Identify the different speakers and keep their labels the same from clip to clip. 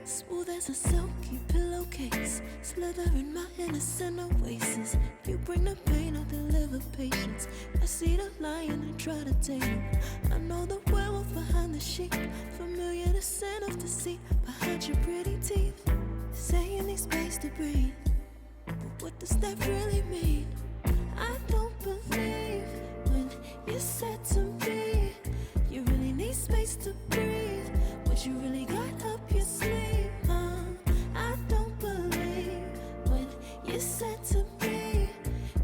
Speaker 1: Smooth as a silky pillowcase, slither in my innocent oasis. You bring the pain, I'll deliver patience. I see the lion and try to tame him. I know the werewolf behind the sheep, familiar the scent of deceit behind your pretty teeth. Say you need space to breathe, but what does that really mean? I don't believe when you said to me you really need space to breathe. What you really got up your sleeve, I don't believe when you said to me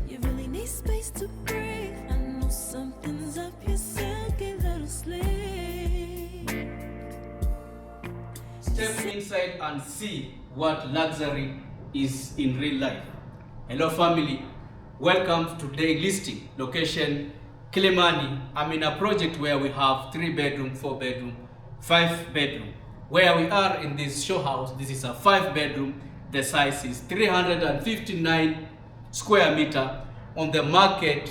Speaker 1: you really need space to breathe. I know something's up your silky little sleeve.
Speaker 2: Step inside and see what luxury is in real life. Hello family, welcome to today's listing. Location Kilimani. I'm in a project where we have 3 bedroom, 4 bedroom, 5 bedroom. Where we are in this show house, this is a 5 bedroom. The size is 359 square meter, on the market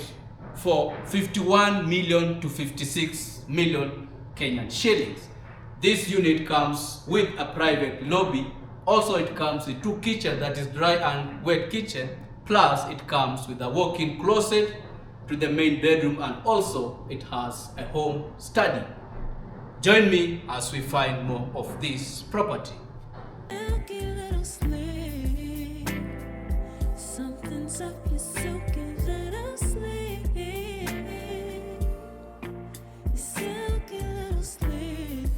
Speaker 2: for 51 million to 56 million Kenyan shillings. This unit comes with a private lobby. Also it comes with 2 kitchens, that is dry and wet kitchen. Plus it comes with a walk-in closet to the main bedroom, and also it has a home study. Join me as we find more of this property.
Speaker 1: Silky little sleeve, something's up your silky little sleeve. Silky little sleeve.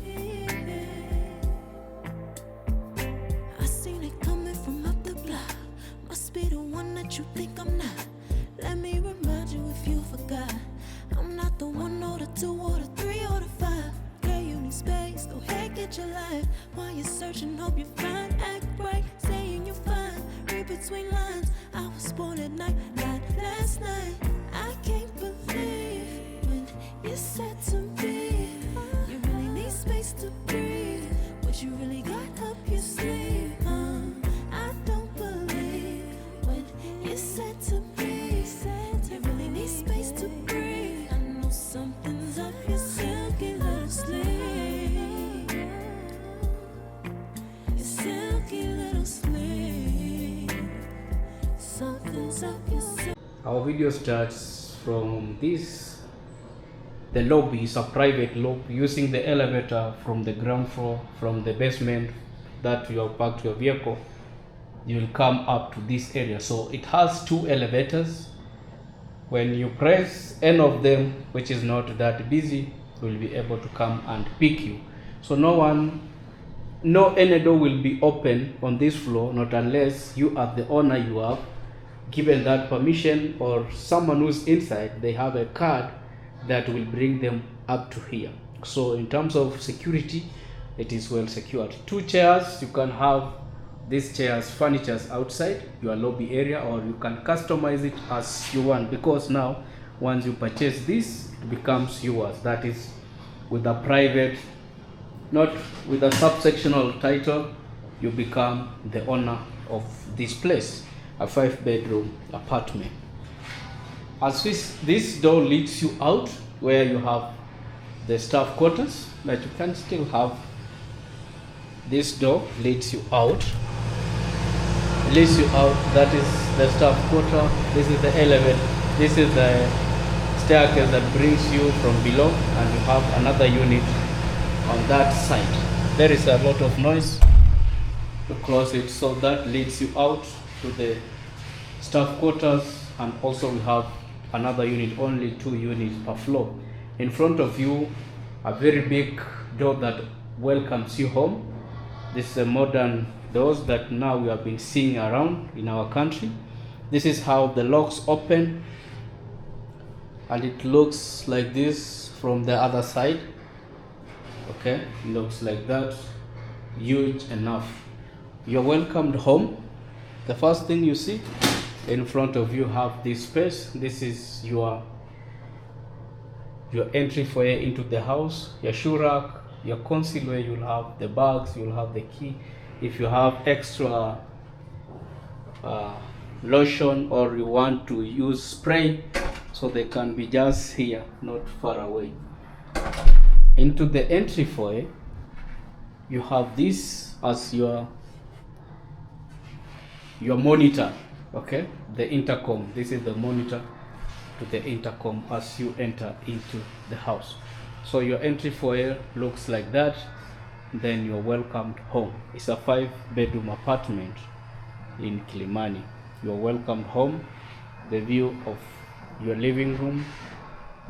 Speaker 1: I seen it coming from up the block. Must be the one that you think I'm not. Let me remind you if you forgot. I'm not the 1 or the 2 or the 3 or the 5. Girl, you need space, go ahead, get your life. While you're searching, hope you find. Act right, saying you're fine. Read between lines, I was born at night, not last night. I can't believe when you said to me you really need space to breathe. What you really got up your sleeve, I don't believe when you said to me you really need space to breathe. I know something's up your silky little sleeve. Your silky little sleeve. Something's up your sleeve.
Speaker 2: Our video starts from this. The lobby is a private lobby, using the elevator from the ground floor, from the basement that you have parked your vehicle. You will come up to this area. So it has 2 elevators. When you press any of them, which is not that busy, will be able to come and pick you. So no any door will be open on this floor, not unless you are the owner, you have given that permission, or someone who's inside, they have a card that will bring them up to here. So in terms of security, it is well secured. 2 chairs, you can have these chairs, furnitures outside your lobby area, or you can customize it as you want, because now once you purchase this, it becomes yours. That is with a private, not with a subsectional title. You become the owner of this place, a 5 bedroom apartment. As this door leads you out, where you have the staff quarters, but you can still have this door leads you out. That is the staff quarter. This is the elevator. This is the staircase that brings you from below, and you have another unit on that side. There is a lot of noise to close it, so that leads you out to the staff quarters, and also we have another unit, only 2 units per floor. In front of you, a very big door that welcomes you home. This is a modern doors that now we have been seeing around in our country. This is how the locks open, and it looks like this from the other side. Okay, it looks like that, huge enough. You're welcomed home. The first thing you see in front of you, have this space. This is your entry foyer into the house, your shoe rack, your console where you'll have the bags, you'll have the key. If you have extra lotion, or you want to use spray, so they can be just here, not far away. Into the entry foyer, You have this as your monitor, okay, the intercom. This is the monitor to the intercom as you enter into the house. So your entry foyer looks like that. Then you're welcomed home. It's a 5-bedroom apartment in Kilimani. You're welcomed home. The view of your living room,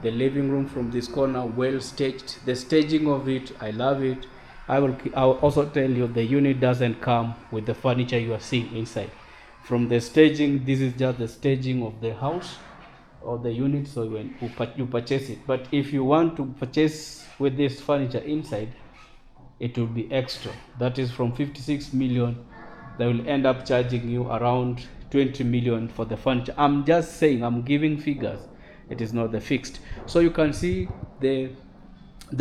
Speaker 2: the living room from this corner, well staged. The staging of it, I love it. I'll also tell you the unit doesn't come with the furniture you are seeing inside. From the staging, this is just the staging of the house or the unit, so when you purchase it. But if you want to purchase with this furniture inside, it will be extra. That is from 56 million, they will end up charging you around 20 million for the furniture. I'm just saying, I'm giving figures, it is not the fixed. So you can see the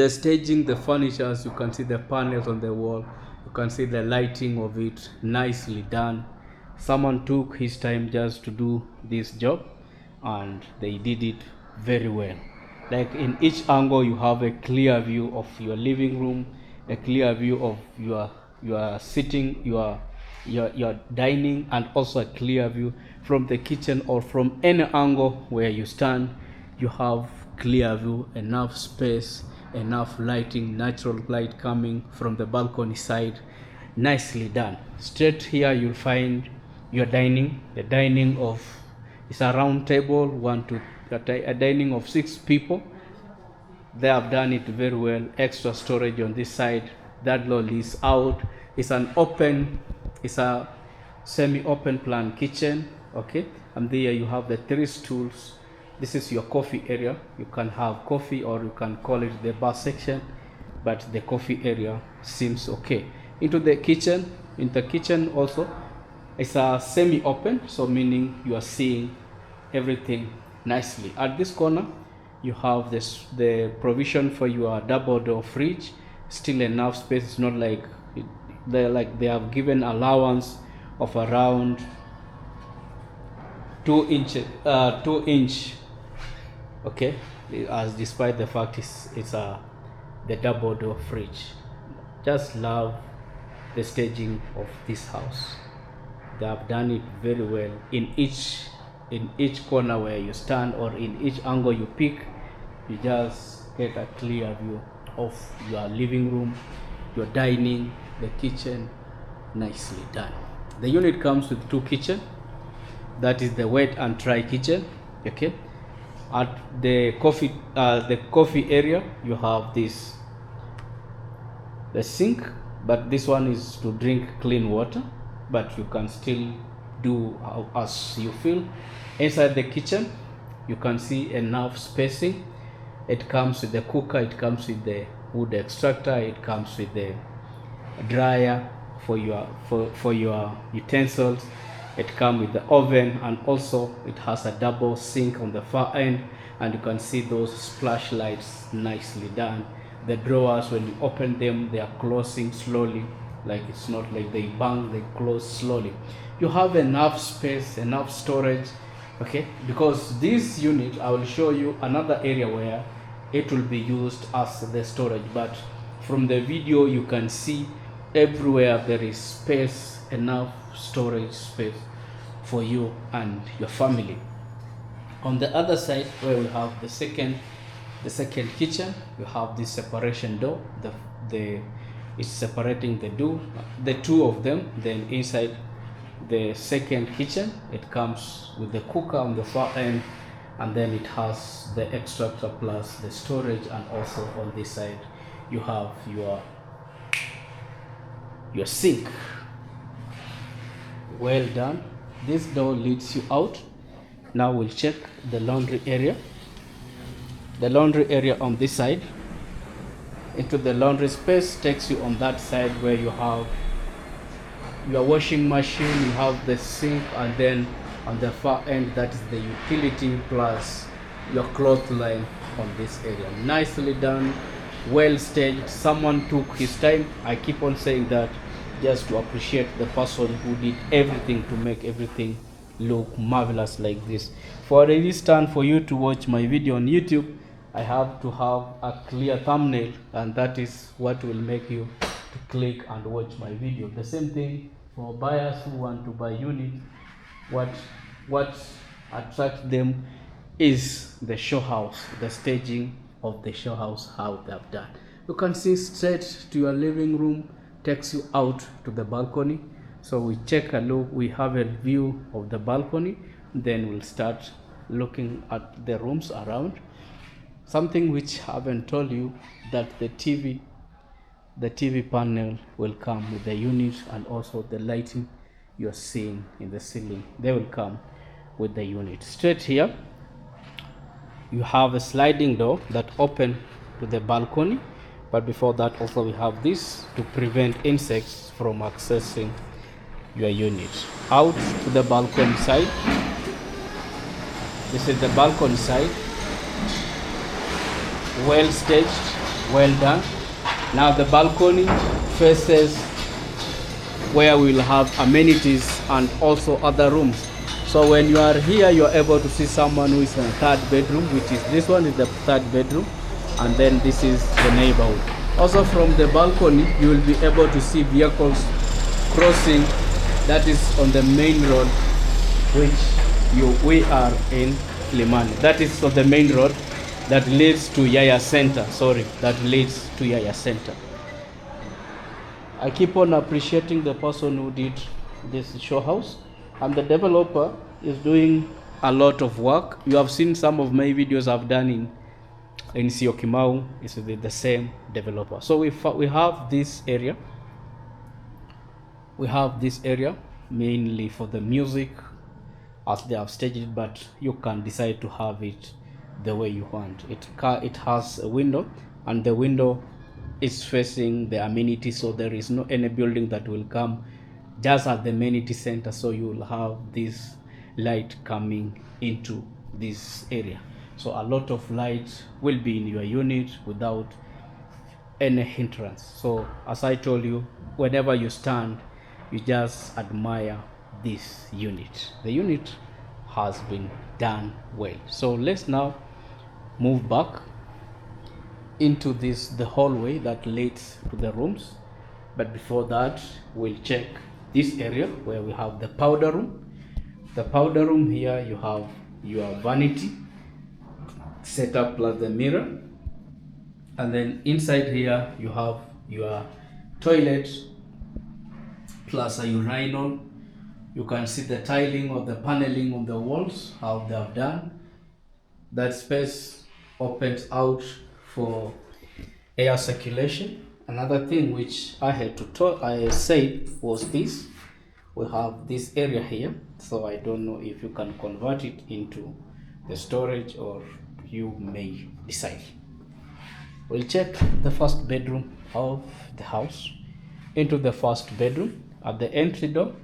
Speaker 2: staging, the furnitures, you can see the panels on the wall, you can see the lighting of it, nicely done. Someone took his time just to do this job, and they did it very well. Like in each angle you have a clear view of your living room, a clear view of your sitting, your dining, and also a clear view from the kitchen, or from any angle where you stand. You have clear view, enough space, enough lighting, natural light coming from the balcony side. Nicely done. Straight here you'll find your dining. The dining of, it's a round table, a dining of 6 people. They have done it very well. Extra storage on this side. That door is out. It's a semi-open plan kitchen. Okay, and there you have the 3 stools. This is your coffee area. You can have coffee, or you can call it the bar section, but the coffee area seems okay. Into the kitchen. In the kitchen also, it's a semi-open, so meaning you are seeing everything nicely. At this corner you have the provision for your double door fridge. Still enough space. It's not like they have given allowance of around 2 inch, okay, as despite the fact it's the double door fridge. Just love the staging of this house. They have done it very well. In each corner where you stand, or in each angle you pick, you just get a clear view of your living room, your dining, the kitchen. Nicely done. The unit comes with 2 kitchen. That is the wet and dry kitchen. Okay, at the coffee area you have the sink, but this one is to drink clean water, but you can still do as you feel. Inside the kitchen you can see enough spacing. It comes with the cooker, it comes with the wood extractor, it comes with the dryer for your utensils. It comes with the oven, and also it has a double sink on the far end, and you can see those splash lights, nicely done. The drawers, when you open them, they are closing slowly, like it's not like they bang, they close slowly. You have enough space, enough storage. Okay, because this unit, I will show you another area where it will be used as the storage, but from the video you can see everywhere there is space, enough storage space for you and your family. On the other side, where we have the second kitchen, you have this separation door. It's separating the two of them. Then inside the second kitchen, it comes with the cooker on the far end, and then it has the extractor plus the storage. And also on this side you have your sink. Well done. This door leads you out. Now we'll check the laundry area. The laundry area on this side, into the laundry space, takes you on that side where you have your washing machine, you have the sink, and then on the far end, that is the utility plus your clothesline on this area. Nicely done, well staged. Someone took his time. I keep on saying that just to appreciate the person who did everything to make everything look marvelous like this. For this time, for you to watch my video on YouTube, I have to have a clear thumbnail, and that is what will make you to click and watch my video. The same thing for buyers who want to buy unit. What attracts them is the show house, the staging of the show house, how they have done. You can see straight to your living room, takes you out to the balcony. So we check a look, we have a view of the balcony, then we'll start looking at the rooms around. Something which I haven't told you, that the TV panel will come with the unit, and also the lighting you're seeing in the ceiling, they will come with the unit. Straight here you have a sliding door that open to the balcony, but before that also we have this to prevent insects from accessing your unit. Out to the balcony side, this is the balcony side, well staged, well done. Now the balcony faces where we will have amenities and also other rooms. So when you are here, you are able to see someone who is in a third bedroom, which is this one is the third bedroom, and then this is the neighborhood. Also from the balcony, you will be able to see vehicles crossing. That is on the main road, which we are in Kilimani. That is on the main road that leads to Yaya Center. That leads to Yaya Center. I keep on appreciating the person who did this show house, and the developer is doing a lot of work. You have seen some of my videos I've done in Syokimau. It's with the same developer. So we have this area. We have this area mainly for the music as they have staged it, but you can decide to have it the way you want. It has a window, and the window is facing the amenity, so there is no any building that will come just at the amenity center, so you will have this light coming into this area. So a lot of light will be in your unit without any hindrance. So as I told you, whenever you stand, you just admire this unit. The unit has been done well. So let's now move back into the hallway that leads to the rooms. But before that, we'll check this area where we have the powder room. The powder room, here you have your vanity setup plus the mirror, and then inside here you have your toilet plus a urinal. You can see the tiling or the paneling on the walls, how they have done. That space opens out for air circulation. Another thing which I had to say was this: we have this area here, so I don't know if you can convert it into the storage, or you may decide. We'll check the first bedroom of the house. Into the first bedroom, at the entry door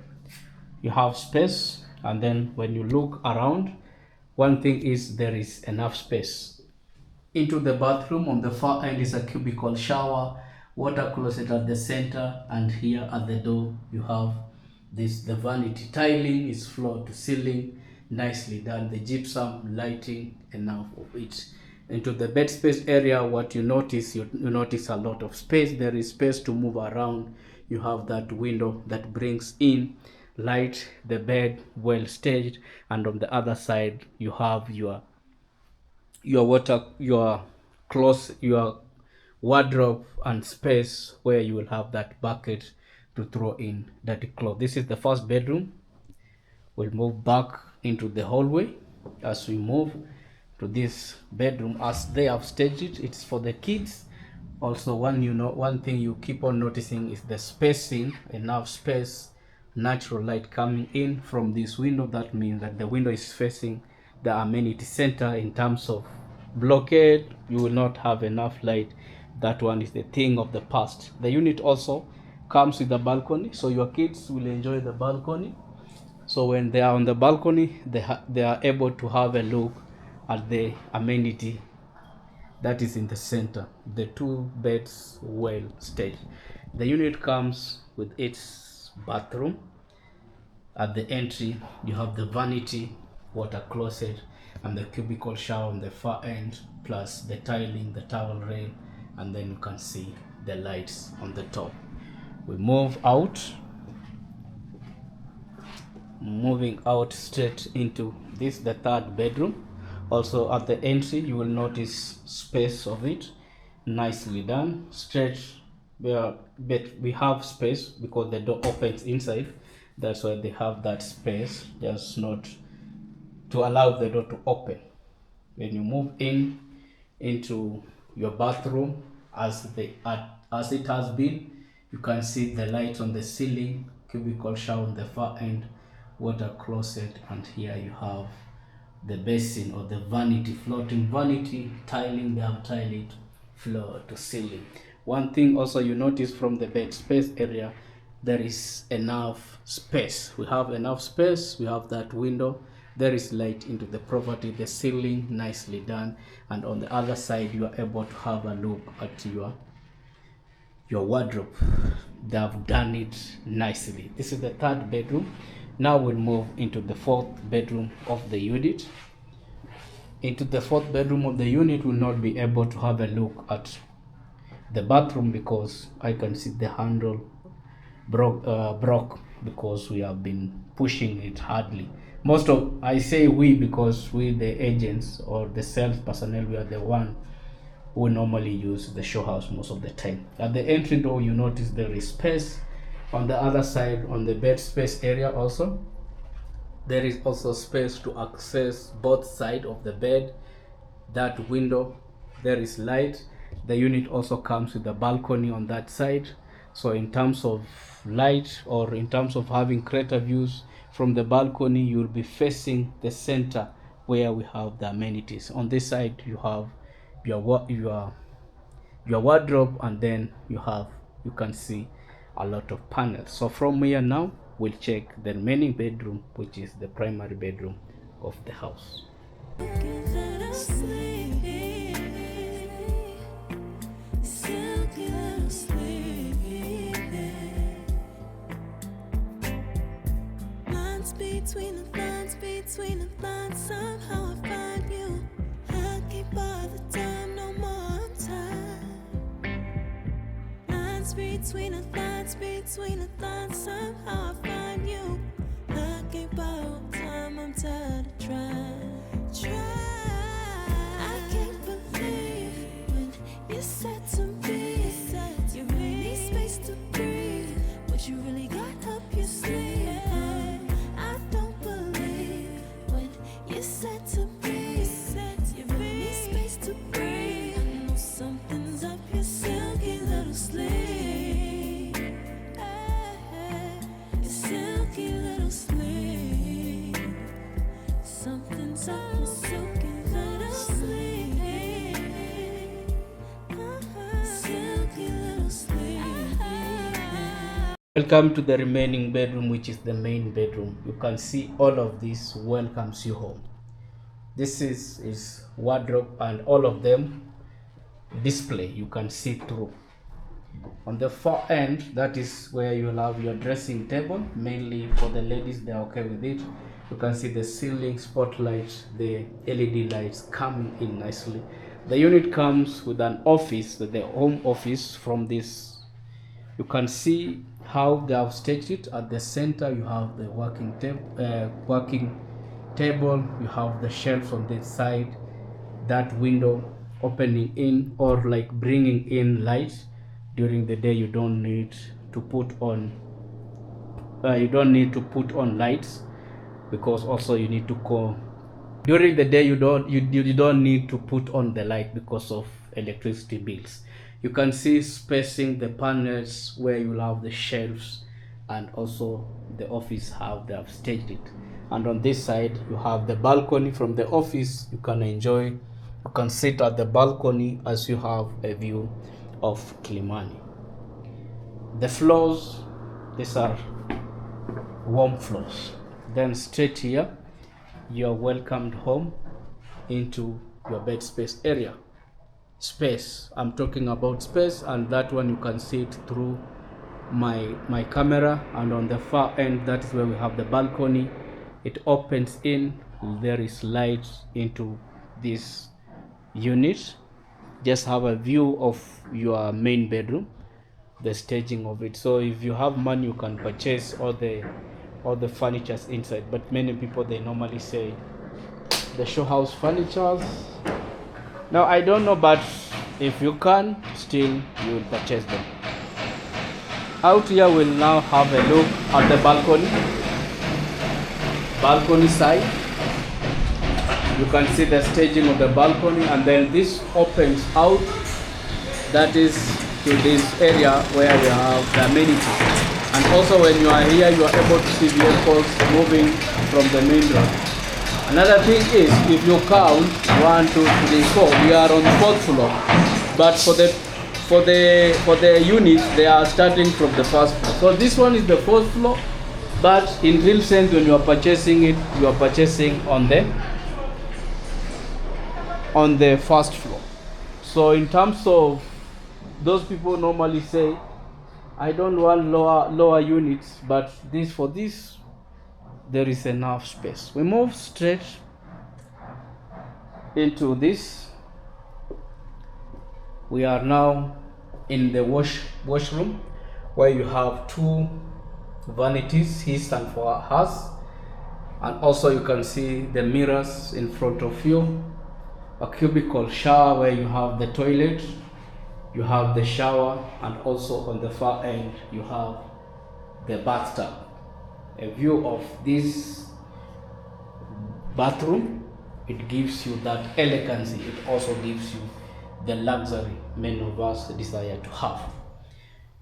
Speaker 2: you have space, and then when you look around, one thing is there is enough space. Into the bathroom, on the far end is a cubicle shower, water closet at the center, and here at the door you have the vanity tiling is floor to ceiling, nicely done. The gypsum lighting, enough of it. Into the bed space area, what you notice, you notice a lot of space. There is space to move around. You have that window that brings in light, the bed well staged, and on the other side you have your clothes, your wardrobe, and space where you will have that bucket to throw in dirty clothes. This is the first bedroom. We'll move back into the hallway. As we move to this bedroom, as they have staged it, it's for the kids. Also, one thing you keep on noticing is the spacing, enough space, natural light coming in from this window. That means that the window is facing the amenity center. In terms of blockade, you will not have enough light. That one is the thing of the past. The unit also comes with a balcony, so your kids will enjoy the balcony. So when they are on the balcony, they are able to have a look at the amenity that is in the center. The two beds well staged. The unit comes with its bathroom. At the entry you have the vanity, water closet, and the cubicle shower on the far end, plus the tiling, the towel rail, and then you can see the lights on the top. We move out, moving out straight into this, the third bedroom. Also at the entry you will notice space of it, nicely done, straight where, but we have space because the door opens inside. That's why they have that space, just not to allow the door to open. When you move in into your bathroom, as it has been, you can see the light on the ceiling, cubicle shower on the far end, water closet, and here you have the basin or the vanity, floating vanity tiling. They have tiled it floor to ceiling. One thing also you notice from the bed space area, there is enough space. We have enough space. We have that window. There is light into the property, the ceiling nicely done, and on the other side you are able to have a look at your wardrobe. They have done it nicely. This is the third bedroom. Now we'll move into the fourth bedroom of the unit. Into the fourth bedroom of the unit, will not be able to have a look at the bathroom because I can see the handle broke because we have been pushing it hardly. I say we because we, the agents or the sales personnel, we are the one who normally use the show house most of the time. At the entry door you notice there is space. On the other side, on the bed space area also, there is also space to access both sides of the bed. That window, there is light. The unit also comes with a balcony on that side, so in terms of light or in terms of having greater views from the balcony, you'll be facing the center where we have the amenities. On this side you have your wardrobe, and then you can see a lot of panels. So from here now we'll check the remaining bedroom, which is the primary bedroom of the house.
Speaker 1: Between the lines, somehow I find you. I can't buy the time, no more time. Lines between the lines, somehow I find you. I can't borrow time, I'm tired of trying. I can't believe when you said to me, you need space to breathe. What you really got up your sleeve? I don't believe when you said to me, you need space to breathe. I know something's up your silky little sleeve. Your silky little sleeve. Something's up your silky little sleeve. Silky little sleeve.
Speaker 2: Welcome to the remaining bedroom, which is the main bedroom. You can see all of this welcomes you home. This is wardrobe, and all of them display, you can see through. On the far end, that is where you'll have your dressing table, mainly for the ladies. They're okay with it. You can see the ceiling spotlights, the LED lights coming in nicely. The unit comes with an office, the home office. From this you can see how they have staged it. At the center you have the working table, you have the shelves on this side, that window opening in or like bringing in light. During the day you don't need to put on lights, because also you need to go during the day. You don't need to put on the light because of electricity bills. You can see spacing the panels where you'll have the shelves, and also the office how they have staged it. And on this side you have the balcony. From the office you can sit at the balcony as you have a view of Kilimani. The floors, these are warm floors. Then straight here you are welcomed home into your bed space area. Space, I'm talking about space, and that one you can see it through my camera. And on the far end, that is where we have the balcony. It opens in, there is light into this unit. Just have a view of your main bedroom. the staging of it. So if you have money, you can purchase all the furnitures inside, but many people, they normally say the show house furnitures. Now I don't know, but if you can, still you will purchase them. Out here we'll now have a look at the balcony side. You can see the staging of the balcony, and then this opens out, that is to this area where you have the amenities. And also when you are here, you are able to see vehicles moving from the main road. Another thing is, if you count 1, 2, 3, 4, we are on the 4th floor, but for the units, they are starting from the 1st floor. So this one is the 4th floor, but in real sense, when you are purchasing it, you are purchasing on the 1st floor. So in terms of, those people normally say, I don't want lower units, but for this there is enough space. We move straight into this. We are now in the washroom, where you have 2 vanities, his and for hers, and also you can see the mirrors in front of you. A cubicle shower where you have the toilet, you have the shower, and also on the far end you have the bathtub. A view of this bathroom, it gives you that elegancy. It also gives you the luxury many of us desire to have.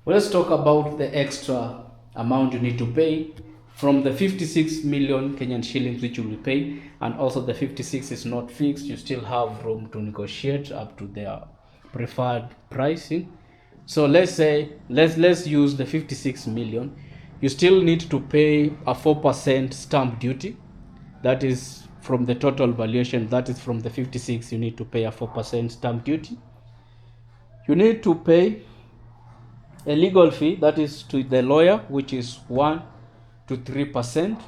Speaker 2: Well, let's talk about the extra amount you need to pay from the 56 million Kenyan shillings which you will pay, and also the 56 is not fixed. You still have room to negotiate up to their preferred pricing. So let's use the 56 million. You still need to pay a 4% stamp duty. That is from the total valuation. That is from the 56. You need to pay a 4% stamp duty. You need to pay a legal fee, that is to the lawyer, which is 1 to 3%.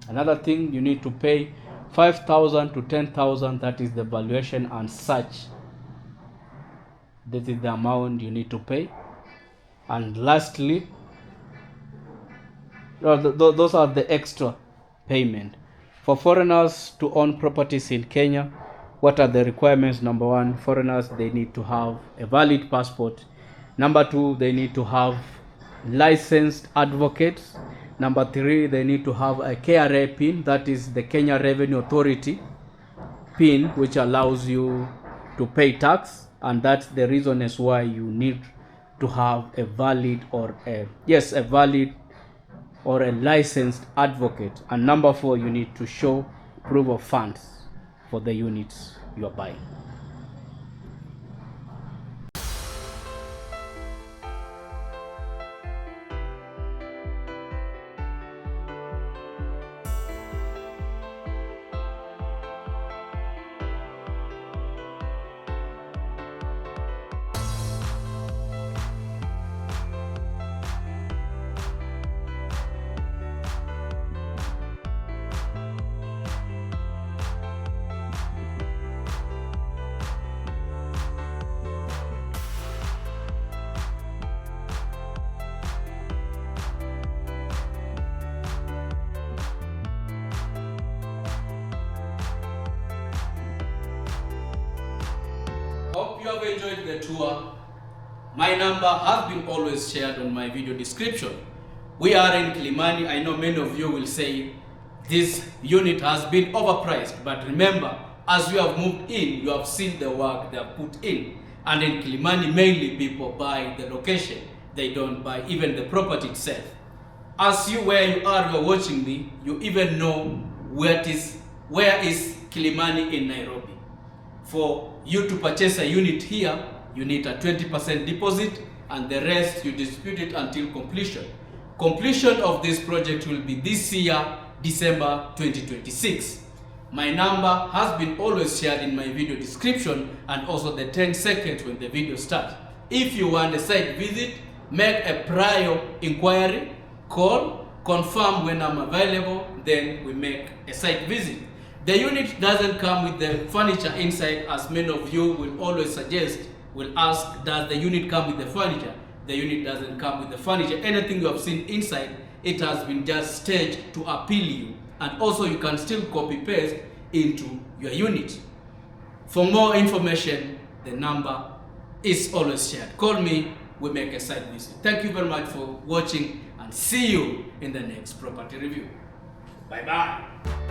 Speaker 2: Another thing, you need to pay 5,000 to 10,000. That is the valuation and such. This is the amount you need to pay. And lastly, those are the extra payment. For foreigners to own properties in Kenya, what are the requirements? Number 1, foreigners, they need to have a valid passport. Number 2, they need to have licensed advocates. Number 3, they need to have a KRA PIN, that is the Kenya Revenue Authority PIN, which allows you to pay tax, and that's the reason is why you need to have a valid or a licensed advocate. And number 4, you need to show proof of funds for the units you are buying. Hope you have enjoyed the tour. My number has been always shared on my video description. We are in Kilimani. I know many of you will say this unit has been overpriced, but remember, as you have moved in, you have seen the work they have put in. And in Kilimani, mainly people buy the location. They don't buy even the property itself. Where you are watching me, you even know where is Kilimani in Nairobi. For you to purchase a unit here, you need a 20% deposit, and the rest you dispute it until completion. Completion of this project will be this year, December 2026. My number has been always shared in my video description, and also the 10 seconds when the video starts. If you want a site visit, make a prior inquiry, call, confirm when I'm available, then we make a site visit. The unit doesn't come with the furniture inside, as many of you will always suggest, will ask, does the unit come with the furniture?
Speaker 3: The unit doesn't come with the furniture. Anything you have seen inside, it has been just staged to appeal you. And also you can still copy paste into your unit. For more information, the number is always shared. Call me, we make a site visit. Thank you very much for watching and see you in the next property review. Bye-bye.